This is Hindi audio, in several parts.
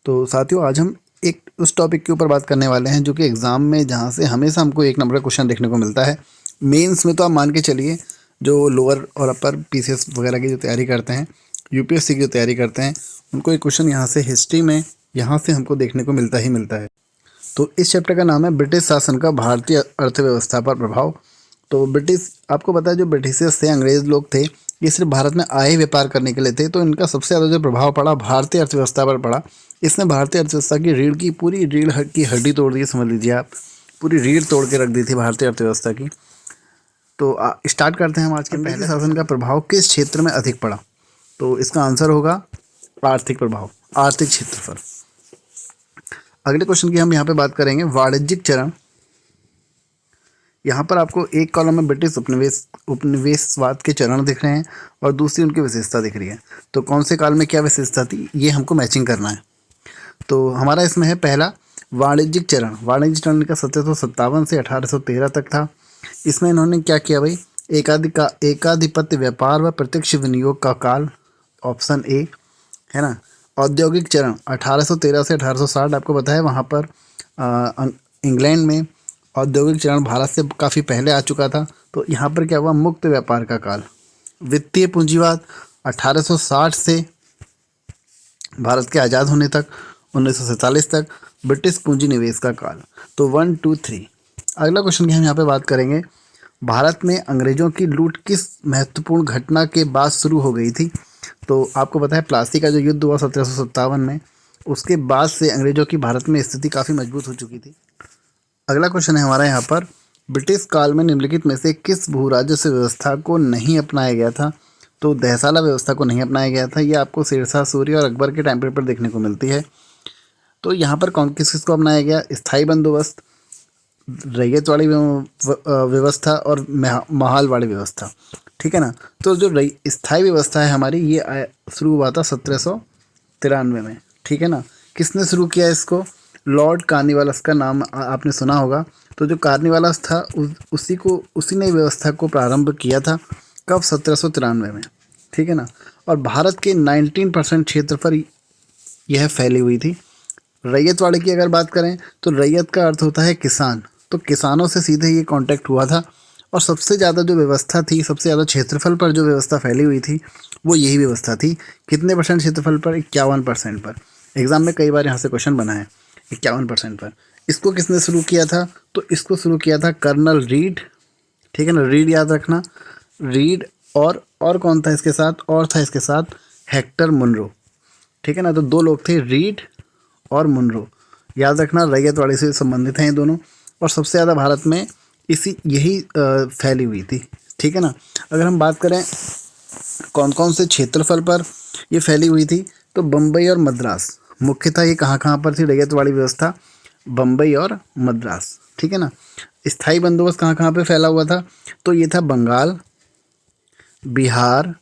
तो साथियों, आज हम एक उस टॉपिक के ऊपर बात करने वाले हैं जो कि एग्ज़ाम में जहाँ से हमेशा हमको एक नंबर का क्वेश्चन देखने को मिलता है। मेंस में तो आप मान के चलिए, जो लोअर और अपर पीसीएस वगैरह की जो तैयारी करते हैं, यूपीएससी की जो तैयारी करते हैं, उनको एक क्वेश्चन यहाँ से हिस्ट्री में यहाँ से हमको देखने को मिलता ही मिलता है। तो इस चैप्टर का नाम है ब्रिटिश शासन का भारतीय अर्थव्यवस्था पर प्रभाव। तो ब्रिटिश, आपको पता है जो ब्रिटिशर्स थे, अंग्रेज़ लोग थे, ये सिर्फ भारत में आए व्यापार करने के लिए थे। तो इनका सबसे ज़्यादा जो प्रभाव पड़ा भारतीय अर्थव्यवस्था पर पड़ा। इसने भारतीय अर्थव्यवस्था की पूरी रीढ़ की हड्डी तोड़ दी, समझ लीजिए आप, पूरी रीढ़ तोड़ के रख दी थी भारतीय अर्थव्यवस्था की। तो स्टार्ट करते हैं हम आज के पहले। शासन का प्रभाव किस क्षेत्र में अधिक पड़ा? तो इसका आंसर होगा आर्थिक प्रभाव, आर्थिक क्षेत्र पर। अगले क्वेश्चन की हम यहाँ पे बात करेंगे, वाणिज्यिक चरण। यहाँ पर आपको एक कॉलम में ब्रिटिश उपनिवेशवाद के चरण दिख रहे हैं और दूसरी उनकी विशेषता दिख रही है। तो कौन से काल में क्या विशेषता थी, ये हमको मैचिंग करना है। तो हमारा इसमें है पहला वाणिज्यिक चरण। वाणिज्यिक चरण का 1757 से 1813 तक था। इसमें इन्होंने क्या किया भाई, एकाधिपत्य व्यापार व प्रत्यक्ष विनियोग का काल, ऑप्शन ए है ना। औद्योगिक चरण 1813 से 1860, आपको बताया वहाँ पर इंग्लैंड में औद्योगिक चरण भारत से काफ़ी पहले आ चुका था। तो यहाँ पर क्या हुआ, मुक्त व्यापार का काल। वित्तीय पूंजीवाद 1860 से भारत के आज़ाद होने तक 1947 तक ब्रिटिश पूंजी निवेश का काल। तो 1, 2, 3। अगला क्वेश्चन की हम यहाँ पे बात करेंगे, भारत में अंग्रेज़ों की लूट किस महत्वपूर्ण घटना के बाद शुरू हो गई थी? तो आपको पता है प्लासी का जो युद्ध हुआ 1757 में, उसके बाद से अंग्रेज़ों की भारत में स्थिति काफ़ी मजबूत हो चुकी थी। अगला क्वेश्चन है हमारा यहाँ पर, ब्रिटिश काल में निम्नलिखित में से किस भू राजस्व व्यवस्था को नहीं अपनाया गया था? तो दहसाला व्यवस्था को नहीं अपनाया गया था। ये आपको शेरशाह सूरी और अकबर के टाइम पीरियड पर देखने को मिलती है। तो यहाँ पर कौन किसको अपनाया गया? स्थायी बंदोबस्त, रैयतवाड़ी व्यवस्था और महालवाड़ी व्यवस्था, ठीक है ना। तो जो स्थायी व्यवस्था है हमारी, ये शुरू हुआ था 1793 में, ठीक है ना। किसने शुरू किया इसको? लॉर्ड कार्निवालिस का नाम आपने सुना होगा। तो जो कार्निवालिस था उसी ने व्यवस्था को प्रारंभ किया था। कब? 1793 में, ठीक है ना। और भारत के 19% क्षेत्र पर यह फैली हुई थी। रैयतवाड़ी की अगर बात करें तो रैयत का अर्थ होता है किसान। तो किसानों से सीधे ये कांटेक्ट हुआ था। और सबसे ज़्यादा जो व्यवस्था थी, सबसे ज़्यादा क्षेत्रफल पर जो व्यवस्था फैली हुई थी, वो यही व्यवस्था थी। कितने परसेंट क्षेत्रफल पर? 51% पर। एग्जाम में कई बार यहाँ से क्वेश्चन बना है 51% पर। इसको किसने शुरू किया था? तो इसको शुरू किया था कर्नल रीड, ठीक है ना। रीड याद रखना, रीड। और कौन था इसके साथ? और था इसके साथ हेक्टर मुनरो, ठीक है ना। तो दो लोग थे, रीड और मुनरो, याद रखना। रैयतवाड़ी से संबंधित हैं ये दोनों। और सबसे ज़्यादा भारत में यही फैली हुई थी, ठीक है ना। अगर हम बात करें कौन कौन से क्षेत्रफल पर ये फैली हुई थी, तो बम्बई और मद्रास मुख्यतः। ये कहाँ पर थी रैयतवाड़ी व्यवस्था? बम्बई और मद्रास, ठीक है ना। स्थायी बंदोबस्त कहाँ पे फैला हुआ था? तो ये था बंगाल, बिहार,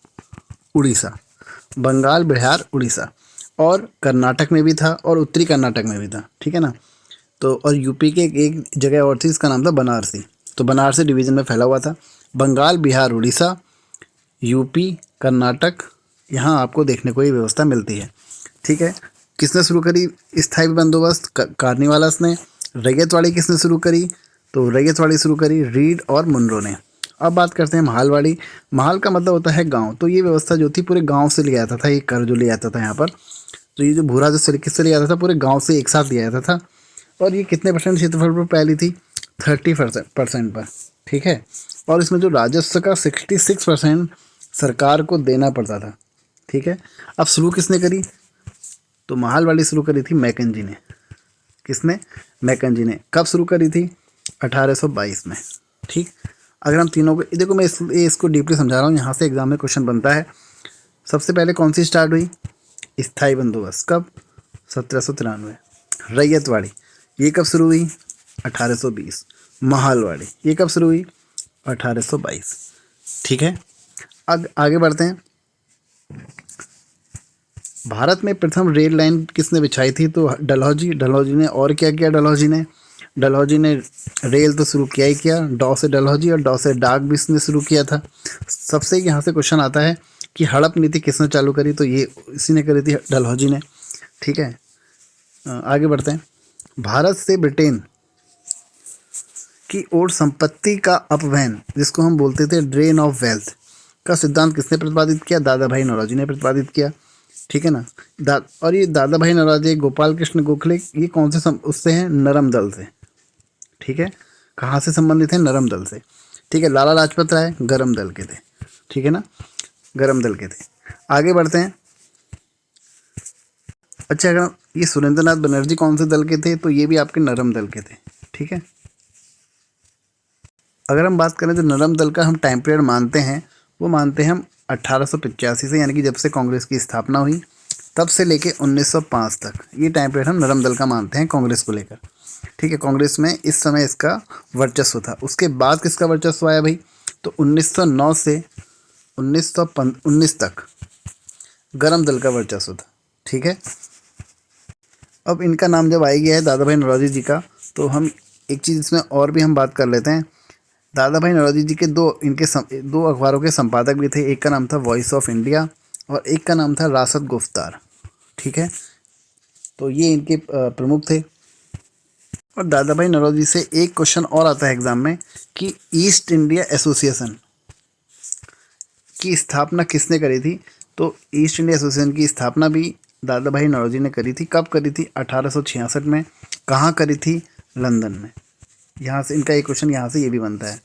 उड़ीसा। बंगाल, बिहार, उड़ीसा और कर्नाटक में भी था और उत्तरी कर्नाटक में भी था, ठीक है ना। तो और यूपी के एक जगह और थी, इसका नाम था बनारसी। तो बनारसी डिवीज़न में फैला हुआ था। बंगाल, बिहार, उड़ीसा, यूपी, कर्नाटक, यहाँ आपको देखने को ये व्यवस्था मिलती है, ठीक है। किसने शुरू करी स्थायी बंदोबस्त? कार्निवालिस ने। रैयतवाड़ी किसने शुरू करी? तो रैयतवाड़ी शुरू करी रीड और मुनरो ने। अब बात करते हैं महालवाड़ी। महाल का मतलब होता है गांव। तो ये व्यवस्था जो थी पूरे गांव से ले आता था, ये कर जो ले आता था यहाँ पर। तो ये जो भू राजस्व किससे ले आता था? पूरे गाँव से एक साथ ले आता था। और ये कितने परसेंट क्षेत्रफल पर फैली थी? 30% पर, ठीक है। और इसमें जो राजस्व का 66% सरकार को देना पड़ता था, ठीक है। अब शुरू किसने करी? तो महालवाड़ी शुरू करी थी मैकेंजी ने। किसने? मैकेंजी ने। कब शुरू करी थी? 1822 में, ठीक। अगर हम तीनों को देखो, मैं इसको डीपली समझा रहा हूँ, यहाँ से एग्जाम में क्वेश्चन बनता है। सबसे पहले कौन सी स्टार्ट हुई? स्थायी बंदोबस्त। कब? 1793। रैयतवाड़ी ये कब शुरू हुई? 1820। महालवाड़ी ये कब शुरू हुई? 1822, ठीक है। आगे बढ़ते हैं। भारत में प्रथम रेल लाइन किसने बिछाई थी? तो डलहौजी ने। और क्या किया डलहौजी ने? रेल तो शुरू किया ही किया, डॉ से डलहौजी और डॉ से डाक भी इसने शुरू किया था। सबसे यहाँ से क्वेश्चन आता है कि हड़प नीति किसने चालू करी? तो ये इसी ने करी थी, डलहौजी ने, ठीक है। आगे बढ़ते हैं। भारत से ब्रिटेन की ओर संपत्ति का अपवहन, जिसको हम बोलते थे ड्रेन ऑफ वेल्थ, का सिद्धांत किसने प्रतिपादित किया? दादा भाई नौरोजी ने प्रतिपादित किया। ठीक है ना। और ये दादा भाई नौरोजी, गोपाल कृष्ण गोखले, ये कौन से उससे हैं? नरम दल से। ठीक है, कहाँ से संबंधित है? नरम दल से। ठीक है। लाला लाजपत राय गरम दल के थे। ठीक है ना, गरम दल के थे। आगे बढ़ते हैं। अच्छा, अगर ये सुरेंद्रनाथ बनर्जी कौन से दल के थे? तो ये भी आपके नरम दल के थे। ठीक है। अगर हम बात करें तो नरम दल का हम टाइम पीरियड मानते हैं, वो मानते हैं हम 1885 से, यानी कि जब से कांग्रेस की स्थापना हुई तब से लेके 1905 तक, ये टाइम पीरियड हम नरम दल का मानते हैं कांग्रेस को लेकर। ठीक है, कांग्रेस में इस समय इसका वर्चस्व था। उसके बाद किसका वर्चस्व आया भाई? तो 1909 से 1919 तक गरम दल का वर्चस्व था। ठीक है। अब इनका नाम जब आ गया है दादा भाई नौरोजी जी का, तो हम एक चीज़ इसमें और भी हम बात कर लेते हैं। दादा भाई नौरोजी जी के दो अखबारों के संपादक भी थे। एक का नाम था वॉइस ऑफ इंडिया और एक का नाम था रासत गुफ्तार। ठीक है, तो ये इनके प्रमुख थे। और दादा भाई नौरोजी से एक क्वेश्चन और आता है एग्जाम में कि ईस्ट इंडिया एसोसिएशन की स्थापना किसने करी थी? तो ईस्ट इंडिया एसोसिएशन की स्थापना भी दादा भाई नौरोजी ने करी थी। कब करी थी? 1866 में। कहाँ करी थी? लंदन में। यहाँ से इनका एक क्वेश्चन यहाँ से ये भी बनता है।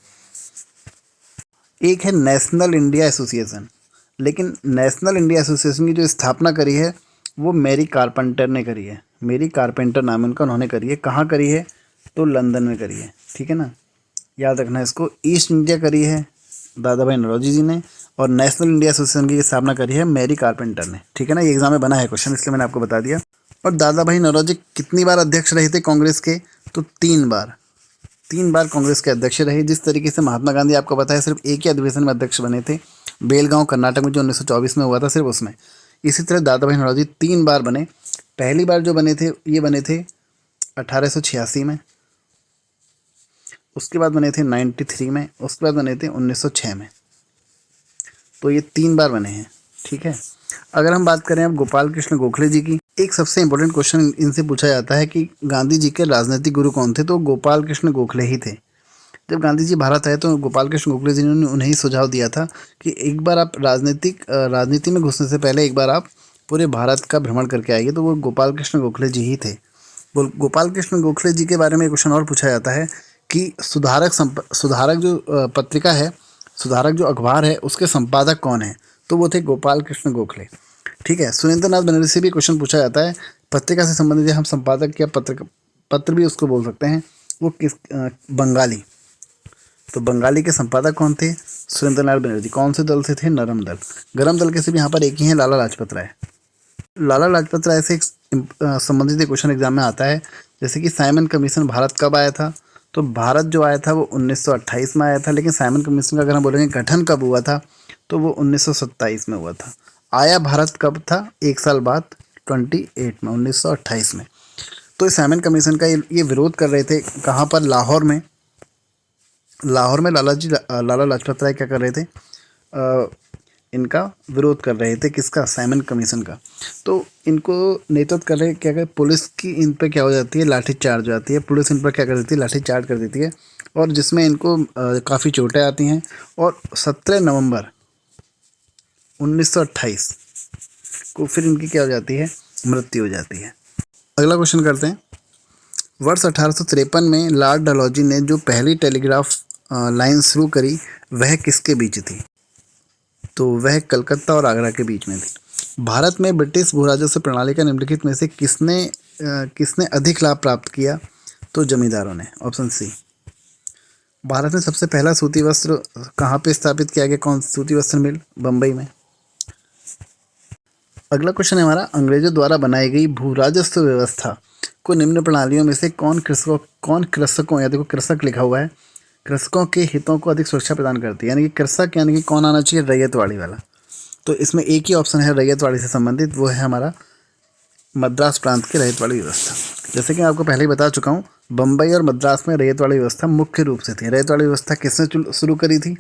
एक है नेशनल इंडिया एसोसिएशन, लेकिन नेशनल इंडिया एसोसिएशन की जो स्थापना करी है वो मैरी कारपेंटर ने करी है। मैरी कारपेंटर नाम उनका, उन्होंने करी है। कहाँ करी है? तो लंदन में करी है। ठीक है ना, याद रखना इसको। ईस्ट इंडिया करी है दादा भाई नौरोजी जी ने और नेशनल इंडिया एसोसिएशन की स्थापना करी है मैरी कारपेंटर ने। ठीक है ना, ये एग्जाम में बना है क्वेश्चन, इसलिए मैंने आपको बता दिया। और दादा भाई नौरोजी कितनी बार अध्यक्ष रहे थे कांग्रेस के? तो 3 बार कांग्रेस के अध्यक्ष रहे। जिस तरीके से महात्मा गांधी, आपको पता है, सिर्फ एक ही अधिवेशन में अध्यक्ष बने थे, बेलगांव कर्नाटक में, जो 1924 में हुआ था, सिर्फ उसमें। इसी तरह दादा भाई नौरोजी 3 बार बने। पहली बार जो बने थे ये बने थे 1886 में, उसके बाद बने थे 93 में, उसके बाद बने थे 1906 में। तो ये 3 बार बने हैं। ठीक है। अगर हम बात करें अब गोपाल कृष्ण गोखले जी की, एक सबसे इम्पोर्टेंट क्वेश्चन इनसे पूछा जाता है कि गांधी जी के राजनीतिक गुरु कौन थे? तो गोपाल कृष्ण गोखले ही थे। जब गांधी जी भारत आए तो गोपाल कृष्ण गोखले जी ने उन्हें ही सुझाव दिया था कि एक बार आप राजनीति में घुसने से पहले एक बार आप पूरे भारत का भ्रमण करके आइए। तो वो गोपाल कृष्ण गोखले जी ही थे। गोपाल कृष्ण गोखले जी के बारे में एक क्वेश्चन और पूछा जाता है कि सुधारक जो पत्रिका है, सुधारक जो अखबार है, उसके संपादक कौन है? तो वो थे गोपाल कृष्ण गोखले। ठीक है। सुरेंद्रनाथ बनर्जी से भी क्वेश्चन पूछा जाता है, पत्रिका से संबंधित हम संपादक या पत्र भी उसको बोल सकते हैं, वो किस बंगाली। तो बंगाली के संपादक कौन थे? सुरेंद्रनाथ बनर्जी। कौन से दल से थे? नरम दल। गरम दल के से भी यहाँ पर एक ही है, लाला लाजपत राय। लाला लाजपत राय से संबंधित क्वेश्चन एग्जाम में आता है, जैसे कि साइमन कमीशन भारत कब आया था? तो भारत जो आया था वो 1928 में आया था, लेकिन साइमन कमीशन का अगर हम बोलेंगे गठन कब हुआ था, तो वो 1927 में हुआ था। आया भारत कब था? 1 साल बाद, 28 में, 1928 में। तो साइमन कमीशन का ये विरोध कर रहे थे। कहाँ पर? लाहौर में। लाहौर में लाला लाजपत राय क्या कर रहे थे? इनका विरोध कर रहे थे। किसका? साइमन कमीशन का। तो इनको नेतृत्व कर रहे, क्या कर, पुलिस की इन पर क्या हो जाती है? लाठी चार्ज हो जाती है। पुलिस इन पर क्या कर देती है? लाठी चार्ज कर देती है, और जिसमें इनको काफ़ी चोटें आती हैं। और 17 नवंबर 1928 को फिर इनकी क्या हो जाती है? मृत्यु हो जाती है। अगला क्वेश्चन करते हैं। वर्ष 1853 में लॉर्ड डलहौजी ने जो पहली टेलीग्राफ लाइन शुरू करी, वह किसके बीच थी? तो वह कलकत्ता और आगरा के बीच में थी। भारत में ब्रिटिश भू राजस्व प्रणाली का निम्नलिखित में से किसने अधिक लाभ प्राप्त किया? तो जमींदारों ने। Option C. भारत में सबसे पहला सूती वस्त्र कहाँ पे स्थापित किया गया? कौन सूती वस्त्र मिल? बम्बई में। अगला क्वेश्चन है हमारा, अंग्रेजों द्वारा बनाई गई भू राजस्व व्यवस्था को निम्न प्रणालियों में से कौन कृषकों, या देखो कृषक लिखा हुआ है, कृषकों के हितों को अधिक सुरक्षा प्रदान करती है? यानी कि कृषक यानी कि कौन आना चाहिए? रैयतवाड़ी वाला। तो इसमें एक ही ऑप्शन है रैयतवाड़ी से संबंधित, वो है हमारा मद्रास प्रांत की रैयतवाड़ी व्यवस्था। जैसे कि मैं आपको पहले ही बता चुका हूँ, बम्बई और मद्रास में रैयतवाड़ी व्यवस्था मुख्य रूप से थी। रैयतवाड़ी व्यवस्था किसने शुरू करी थी?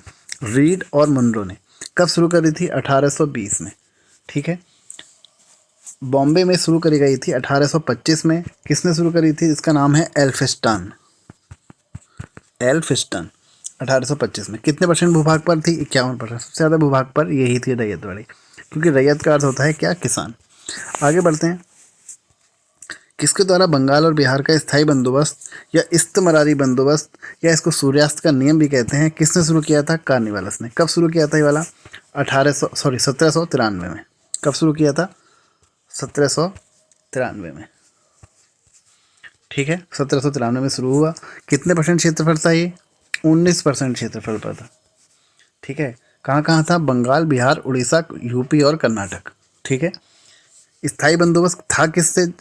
रीड और मुनरो ने। कब शुरू करी थी? 1820 में। ठीक है। बॉम्बे में शुरू करी गई थी 1825 में। किसने शुरू करी थी? इसका नाम है एल्फिंस्टन। एल्फिंस्टन 1825 में। कितने परसेंट भूभाग पर थी? 51%। सबसे ज़्यादा भूभाग पर यही थी रैयतवाड़ी, क्योंकि रैयत का अर्थ होता है क्या? किसान। आगे बढ़ते हैं। किसके द्वारा बंगाल और बिहार का स्थायी बंदोबस्त या इस्तमरारी बंदोबस्त या इसको सूर्यास्त का नियम भी कहते हैं, किसने शुरू किया था? कार्निवालस ने। कब शुरू किया था ये वाला? 1793 में। कब शुरू किया था? 1793 में। ठीक है, 1793 में शुरू हुआ। कितने परसेंट क्षेत्रफल था ये? 19% क्षेत्रफल पर था। ठीक है, कहाँ कहाँ था? बंगाल, बिहार, उड़ीसा, यूपी और कर्नाटक। ठीक है, स्थायी बंदोबस्त था किससे?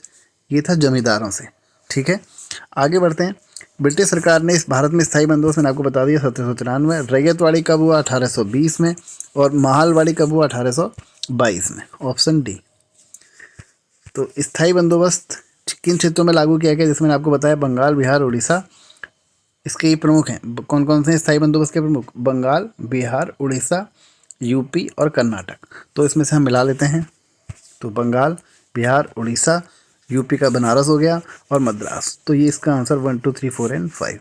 ये था जमींदारों से। ठीक है, आगे बढ़ते हैं। ब्रिटिश सरकार ने इस भारत में स्थायी बंदोबस्त, मैंने आपको बता दिया 1793। रैयतवाड़ी कब हुआ? 1820 में। और महालवाड़ी कब हुआ? 1822 में। Option D. तो स्थायी बंदोबस्त किन क्षेत्रों में लागू किया गया? जिसमें मैंने आपको बताया बंगाल, बिहार, उड़ीसा। इसके ये प्रमुख हैं। कौन कौन से स्थायी बंदोबस्त के प्रमुख? बंगाल, बिहार, उड़ीसा, यूपी और कर्नाटक। तो इसमें से हम मिला लेते हैं। तो बंगाल, बिहार, उड़ीसा, यूपी का बनारस हो गया और मद्रास। तो ये इसका आंसर 1 2 3 4 एंड 5।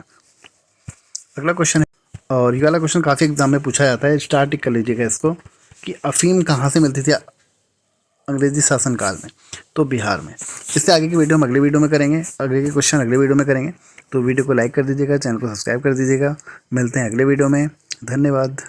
अगला क्वेश्चन है, और ये वाला क्वेश्चन काफ़ी एग्जाम में पूछा जाता है, स्टार टिक कर लीजिएगा इसको, कि अफीम कहाँ से मिलती थी अंग्रेजी शासनकाल में? तो बिहार में। इससे आगे की वीडियो हम अगले वीडियो में करेंगे, आगे के क्वेश्चन अगले वीडियो में करेंगे। तो वीडियो को लाइक कर दीजिएगा, चैनल को सब्सक्राइब कर दीजिएगा। मिलते हैं अगले वीडियो में। धन्यवाद।